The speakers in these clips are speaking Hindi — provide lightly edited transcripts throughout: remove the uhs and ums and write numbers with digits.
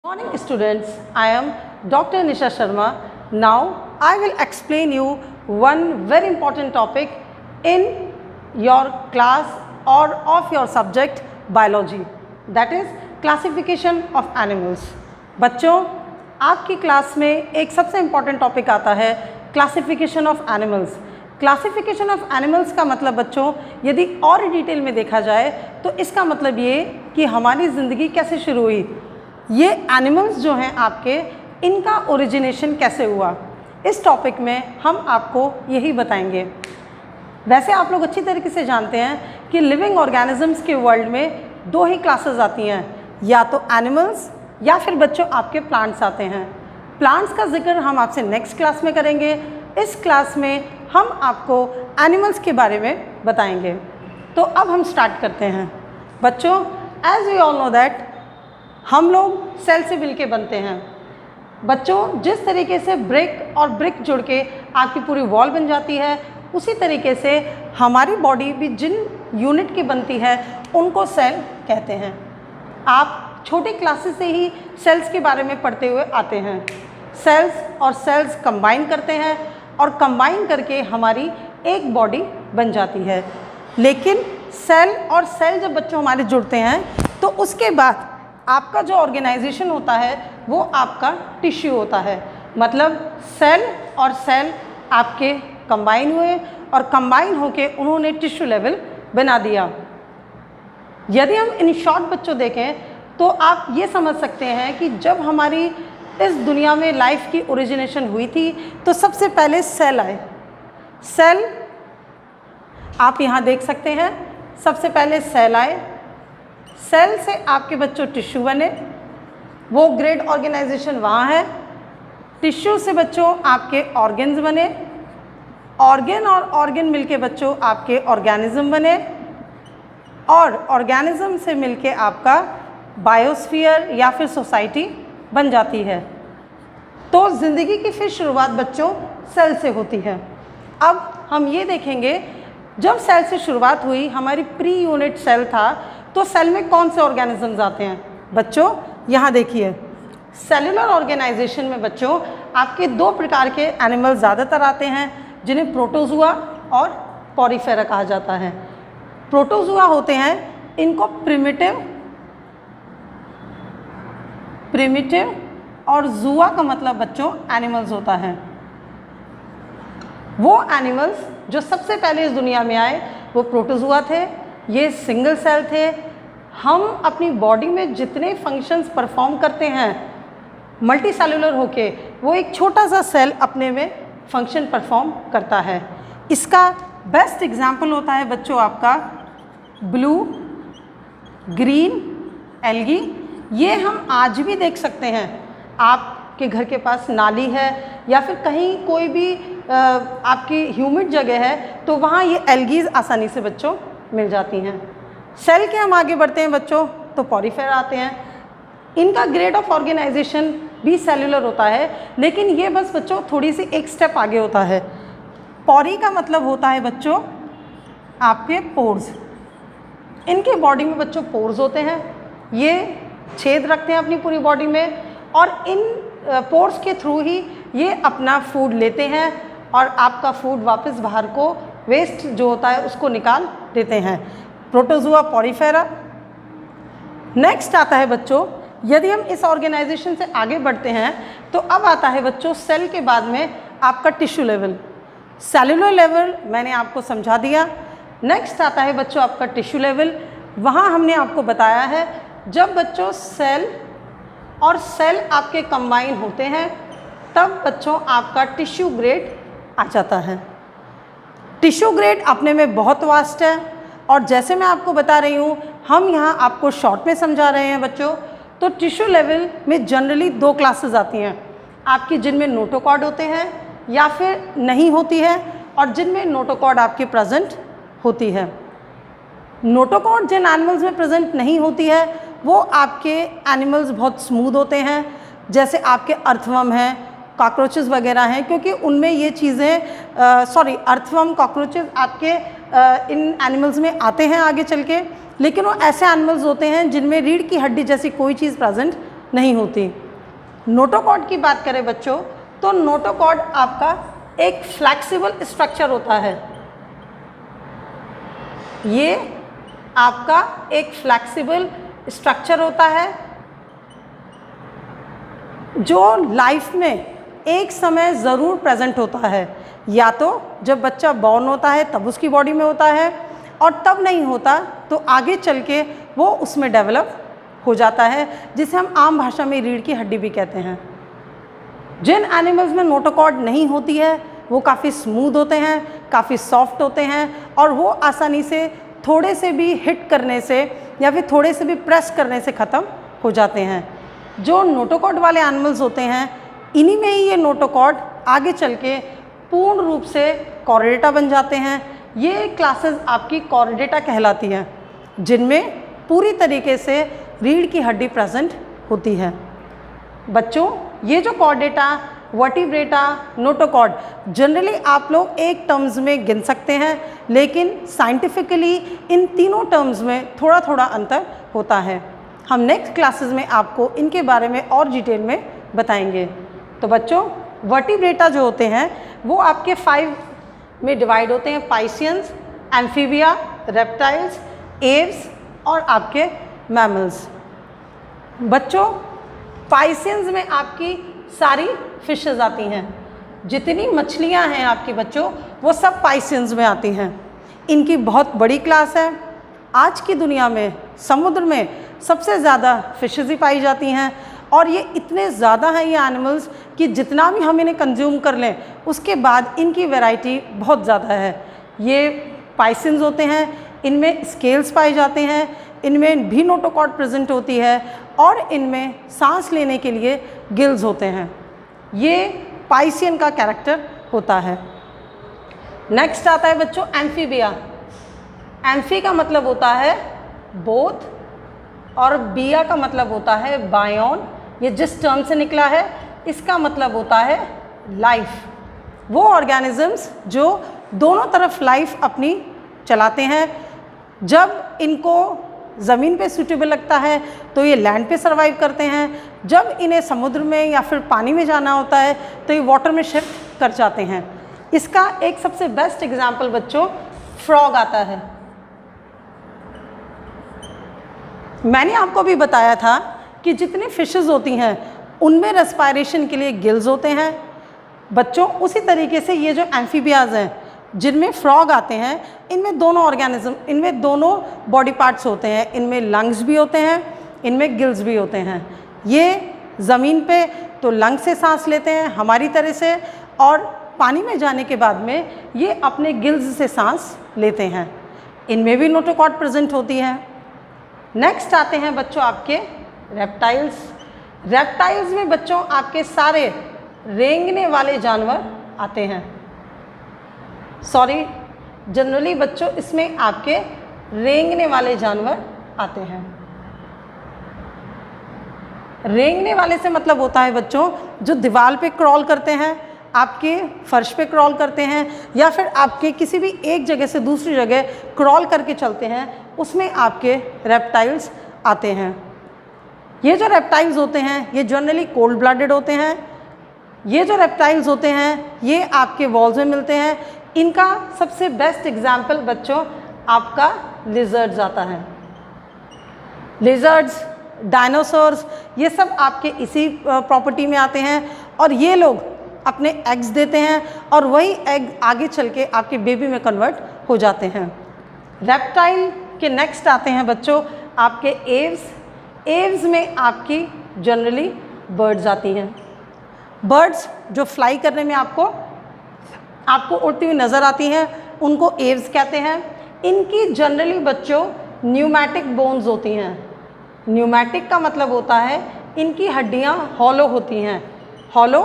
Morning students, I am Dr. Nisha Sharma. Now I will explain you one very important topic in your class or of your subject biology, that is classification of animals. बच्चों, आपकी क्लास में एक सबसे इम्पॉर्टेंट टॉपिक आता है classification of animals. Classification of animals का मतलब बच्चों यदि और डिटेल में देखा जाए तो इसका मतलब ये कि हमारी ज़िंदगी कैसे शुरू हुई, ये एनिमल्स जो हैं आपके, इनका ओरिजिनेशन कैसे हुआ, इस टॉपिक में हम आपको यही बताएंगे। वैसे आप लोग अच्छी तरीके से जानते हैं कि लिविंग ऑर्गेनिजम्स के वर्ल्ड में दो ही क्लासेस आती हैं, या तो एनिमल्स या फिर बच्चों आपके प्लांट्स आते हैं। प्लांट्स का जिक्र हम आपसे नेक्स्ट क्लास में करेंगे। इस क्लास में हम आपको एनिमल्स के बारे में बताएंगे। तो अब हम स्टार्ट करते हैं। बच्चों, as we all know that हम लोग सेल से मिलके बनते हैं। बच्चों, जिस तरीके से ब्रिक और ब्रिक जुड़ के आपकी पूरी वॉल बन जाती है, उसी तरीके से हमारी बॉडी भी जिन यूनिट की बनती है उनको सेल कहते हैं। आप छोटी क्लासेस से ही सेल्स के बारे में पढ़ते हुए आते हैं। सेल्स और सेल्स कंबाइन करते हैं और कंबाइन करके हमारी एक बॉडी बन जाती है। लेकिन सेल और सेल जब बच्चों हमारे जुड़ते हैं तो उसके बाद आपका जो ऑर्गेनाइजेशन होता है वो आपका टिश्यू होता है। मतलब सेल और सेल आपके कंबाइन हुए और कंबाइन होके उन्होंने टिश्यू लेवल बना दिया। यदि हम इन शॉर्ट बच्चों देखें तो आप ये समझ सकते हैं कि जब हमारी इस दुनिया में लाइफ की ओरिजिनेशन हुई थी तो सबसे पहले सेल आए। सेल आप यहाँ देख सकते हैं, सबसे पहले सेल आए। सेल से आपके बच्चों टिश्यू बने, वो ग्रेड ऑर्गेनाइजेशन वहाँ है। टिश्यू से बच्चों आपके ऑर्गन्स बने, ऑर्गन और ऑर्गन मिलके बच्चों आपके ऑर्गेनिज्म बने, और ऑर्गेनिज्म से मिलके आपका बायोस्फीयर या फिर सोसाइटी बन जाती है। तो ज़िंदगी की फिर शुरुआत बच्चों सेल से होती है। अब हम ये देखेंगे, जब सेल से शुरुआत हुई, हमारी प्री यूनिट सेल था, तो सेल में कौन से ऑर्गेनिजम्स आते हैं बच्चों? यहाँ देखिए, सेलुलर ऑर्गेनाइजेशन में बच्चों आपके दो प्रकार के एनिमल्स ज़्यादातर आते हैं, जिन्हें प्रोटोजुआ और पॉरीफेरा कहा जाता है। प्रोटोजुआ होते हैं, इनको प्रिमिटिव और जुआ का मतलब बच्चों एनिमल्स होता है। वो एनिमल्स जो सबसे पहले इस दुनिया में आए वो प्रोटोजुआ थे। ये सिंगल सेल थे। हम अपनी बॉडी में जितने फंक्शंस परफॉर्म करते हैं मल्टी सेलुलर होके, वो एक छोटा सा सेल अपने में फंक्शन परफॉर्म करता है। इसका बेस्ट एग्जाम्पल होता है बच्चों आपका ब्लू ग्रीन एल्गी। ये हम आज भी देख सकते हैं। आपके घर के पास नाली है या फिर कहीं कोई भी आपकी ह्यूमिड जगह है तो वहाँ ये एल्गीज आसानी से बच्चों मिल जाती हैं। सेल के हम आगे बढ़ते हैं बच्चों तो पॉरीफेरा आते हैं। इनका ग्रेड ऑफ ऑर्गेनाइजेशन भी सेलुलर होता है, लेकिन ये बस बच्चों थोड़ी सी एक स्टेप आगे होता है। पॉरी का मतलब होता है बच्चों आपके पोर्स। इनके बॉडी में बच्चों पोर्स होते हैं, ये छेद रखते हैं अपनी पूरी बॉडी में, और इन पोर्स के थ्रू ही ये अपना फूड लेते हैं और आपका फूड वापस बाहर को वेस्ट जो होता है उसको निकाल देते हैं। Protozoa Porifera. नेक्स्ट आता है बच्चों, यदि हम इस ऑर्गेनाइजेशन से आगे बढ़ते हैं तो अब आता है बच्चों सेल के बाद में आपका टिश्यू लेवल। सेलुलर लेवल मैंने आपको समझा दिया। नेक्स्ट आता है बच्चों आपका टिश्यू लेवल। वहाँ हमने आपको बताया है जब बच्चों सेल और सेल आपके कंबाइन होते हैं तब बच्चों आपका टिश्यू ग्रेड आ जाता है। टिश्यू ग्रेड अपने में बहुत वास्ट है, और जैसे मैं आपको बता रही हूँ, हम यहाँ आपको शॉर्ट में समझा रहे हैं बच्चों। तो टिश्यू लेवल में जनरली दो क्लासेस आती हैं आपकी, जिनमें नोटोकॉर्ड होते हैं या फिर नहीं होती है, और जिनमें नोटोकॉर्ड आपके प्रेजेंट होती है। नोटोकॉर्ड जिन एनिमल्स में प्रेजेंट नहीं होती है वो आपके एनिमल्स बहुत स्मूथ होते हैं, जैसे आपके अर्थवर्म हैं, कॉकरोचेस वगैरह हैं, क्योंकि उनमें ये चीज़ें अर्थवर्म कॉकरोचेस आपके इन एनिमल्स में आते हैं आगे चल के, लेकिन वो ऐसे एनिमल्स होते हैं जिनमें रीढ़ की हड्डी जैसी कोई चीज़ प्रेजेंट नहीं होती। नोटोकॉर्ड की बात करें बच्चों, तो नोटोकॉर्ड आपका एक फ्लैक्सिबल स्ट्रक्चर होता है। ये आपका एक फ्लैक्सिबल स्ट्रक्चर होता है जो लाइफ में एक समय ज़रूर प्रेजेंट होता है। या तो जब बच्चा बॉर्न होता है तब उसकी बॉडी में होता है, और तब नहीं होता तो आगे चल के वो उसमें डेवलप हो जाता है, जिसे हम आम भाषा में रीढ़ की हड्डी भी कहते हैं। जिन एनिमल्स में नोटोकॉर्ड नहीं होती है वो काफ़ी स्मूथ होते हैं, काफ़ी सॉफ्ट होते हैं, और वो आसानी से थोड़े से भी हिट करने से या फिर थोड़े से भी प्रेस करने से ख़त्म हो जाते हैं। जो नोटोकॉर्ड वाले एनिमल्स होते हैं, इन्हीं में ही ये नोटोकॉर्ड आगे चल के पूर्ण रूप से कॉर्डेटा बन जाते हैं। ये क्लासेस आपकी कॉर्डेटा कहलाती हैं, जिनमें पूरी तरीके से रीढ़ की हड्डी प्रेजेंट होती है। बच्चों, ये जो कॉर्डेटा, वर्टिब्रेटा, नोटोकॉर्ड जनरली आप लोग एक टर्म्स में गिन सकते हैं, लेकिन साइंटिफिकली इन तीनों टर्म्स में थोड़ा थोड़ा अंतर होता है। हम नेक्स्ट क्लासेस में आपको इनके बारे में और डिटेल में बताएंगे। तो बच्चों, वर्टिब्रेटा जो होते हैं वो आपके 5 में डिवाइड होते हैं: पाइसियंस, एम्फीबिया, रेप्टाइल्स, एव्स और आपके मैमल्स। बच्चों, पाइसियंस में आपकी सारी फिशेस आती हैं। जितनी मछलियां हैं आपकी बच्चों, वो सब पाइसियंस में आती हैं। इनकी बहुत बड़ी क्लास है। आज की दुनिया में समुद्र में सबसे ज़्यादा फिशेस ही पाई जाती हैं, और ये इतने ज़्यादा हैं ये एनिमल्स कि जितना भी हम इन्हें कंज्यूम कर लें उसके बाद इनकी वैरायटी बहुत ज़्यादा है। ये पाइसियंस होते हैं, इनमें स्केल्स पाए जाते हैं, इनमें भी नोटोकॉर्ड प्रेजेंट होती है, और इनमें सांस लेने के लिए गिल्स होते हैं। ये पाइसियन का कैरेक्टर होता है। नेक्स्ट आता है बच्चों एम्फीबिया। एम्फी का मतलब होता है बोथ, और बिया का मतलब होता है बायोन। ये जिस टर्म से निकला है इसका मतलब होता है लाइफ। वो ऑर्गेनिजम्स जो दोनों तरफ लाइफ अपनी चलाते हैं। जब इनको ज़मीन पे सूटेबल लगता है तो ये लैंड पे सर्वाइव करते हैं, जब इन्हें समुद्र में या फिर पानी में जाना होता है तो ये वाटर में शिफ्ट कर जाते हैं। इसका एक सबसे बेस्ट एग्जाम्पल बच्चों फ्रॉग आता है। मैंने आपको भी बताया था कि जितनी फिशेस होती हैं उनमें रेस्पायरेशन के लिए गिल्स होते हैं। बच्चों, उसी तरीके से ये जो एम्फीबियाज हैं जिनमें फ्रॉग आते हैं, इनमें दोनों ऑर्गेनिज्म, इनमें दोनों बॉडी पार्ट्स होते हैं। इनमें लंग्स भी होते हैं, इनमें गिल्स भी होते हैं। ये ज़मीन पे तो लंग से सांस लेते हैं हमारी तरह से, और पानी में जाने के बाद में ये अपने गिल्स से सांस लेते हैं। इनमें भी नोटोकॉर्ड प्रेजेंट होती है। नेक्स्ट आते हैं बच्चों आपके रेप्टाइल्स। रेप्टाइल्स में बच्चों आपके सारे रेंगने वाले जानवर आते हैं। सॉरी, जनरली बच्चों इसमें आपके रेंगने वाले जानवर आते हैं। रेंगने वाले से मतलब होता है बच्चों जो दीवार पे क्रॉल करते हैं, आपके फर्श पे क्रॉल करते हैं, या फिर आपके किसी भी एक जगह से दूसरी जगह क्रॉल करके चलते हैं, उसमें आपके रेप्टाइल्स आते हैं। ये जो रेप्टाइल्स होते हैं ये जनरली कोल्ड ब्लडेड होते हैं। ये जो रेप्टाइल्स होते हैं ये आपके वॉल्स में मिलते हैं। इनका सबसे बेस्ट एग्जाम्पल बच्चों आपका लिजर्ड्स आता है। लिजर्ड्स, डायनासोर्स, ये सब आपके इसी प्रॉपर्टी में आते हैं, और ये लोग अपने एग्स देते हैं और वही एग आगे चल के आपके बेबी में कन्वर्ट हो जाते हैं। रेप्टाइल के नेक्स्ट आते हैं बच्चों आपके एव्स। एव्स में आपकी जनरली बर्ड्स आती हैं। बर्ड्स जो फ्लाई करने में आपको उड़ती हुई नज़र आती हैं उनको एव्स कहते हैं। इनकी जनरली बच्चों न्यूमैटिक बोन्स होती हैं। न्यूमैटिक का मतलब होता है इनकी हड्डियाँ हॉलो होती हैं। हॉलो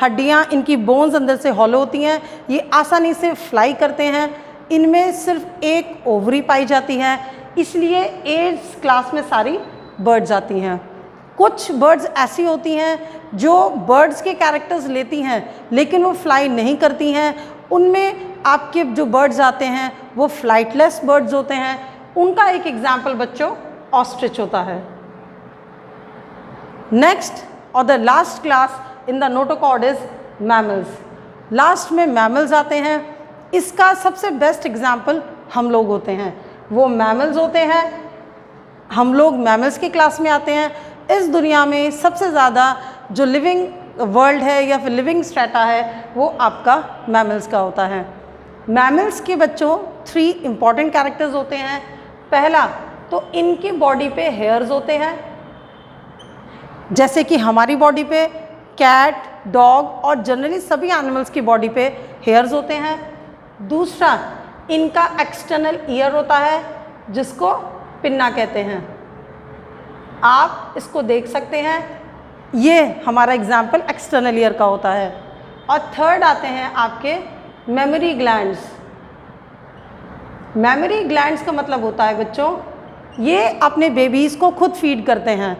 हड्डियाँ, इनकी बोन्स अंदर से हॉलो होती हैं। ये आसानी से फ्लाई करते हैं। इनमें सिर्फ एक ओवरी पाई जाती है, इसलिए एव्स क्लास में सारी बर्ड्स आती हैं। कुछ बर्ड्स ऐसी होती हैं जो बर्ड्स के कैरेक्टर्स लेती हैं लेकिन वो फ्लाई नहीं करती हैं। उनमें आपके जो बर्ड्स आते हैं वो फ्लाइटलेस बर्ड्स होते हैं। उनका एक एग्जाम्पल बच्चों ऑस्ट्रिच होता है। नेक्स्ट और the last class in the notochord is mammals. Last में मैमल्स आते हैं। इसका सबसे बेस्ट एग्जाम्पल हम लोग होते हैं। वो मैमल्स होते हैं, हम लोग मैमल्स की क्लास में आते हैं। इस दुनिया में सबसे ज़्यादा जो लिविंग वर्ल्ड है या फिर लिविंग स्ट्रेटा है वो आपका मैमल्स का होता है। मैमल्स के बच्चों 3 इम्पॉर्टेंट कैरेक्टर्स होते हैं। पहला तो इनकी बॉडी पे हेयर्स होते हैं, जैसे कि हमारी बॉडी पे कैट, डॉग और जनरली सभी एनिमल्स की बॉडी पे हेयर्स होते हैं। दूसरा, इनका एक्सटर्नल ईयर होता है जिसको पिन्ना कहते हैं। आप इसको देख सकते हैं, ये हमारा एग्जाम्पल एक्सटर्नल ईयर का होता है। और थर्ड आते हैं आपके मेमोरी ग्लैंड्स। मेमोरी ग्लैंड्स का मतलब होता है बच्चों, ये अपने बेबीज़ को खुद फीड करते हैं।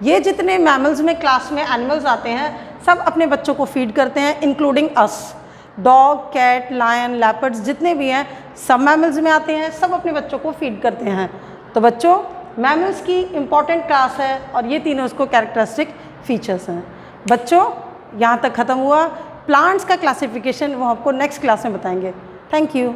ये जितने मैमल्स में क्लास में एनिमल्स आते हैं सब अपने बच्चों को फीड करते हैं, including us. Dog, cat, lion, leopards जितने भी हैं सब मैमल्स में आते हैं, सब अपने बच्चों को फीड करते हैं। तो बच्चों मैमल्स की इम्पॉर्टेंट क्लास है और ये तीनों उसको कैरेक्टरिस्टिक फीचर्स हैं। बच्चों यहाँ तक ख़त्म हुआ। प्लांट्स का क्लासिफिकेशन वो आपको नेक्स्ट क्लास में बताएंगे। Thank you.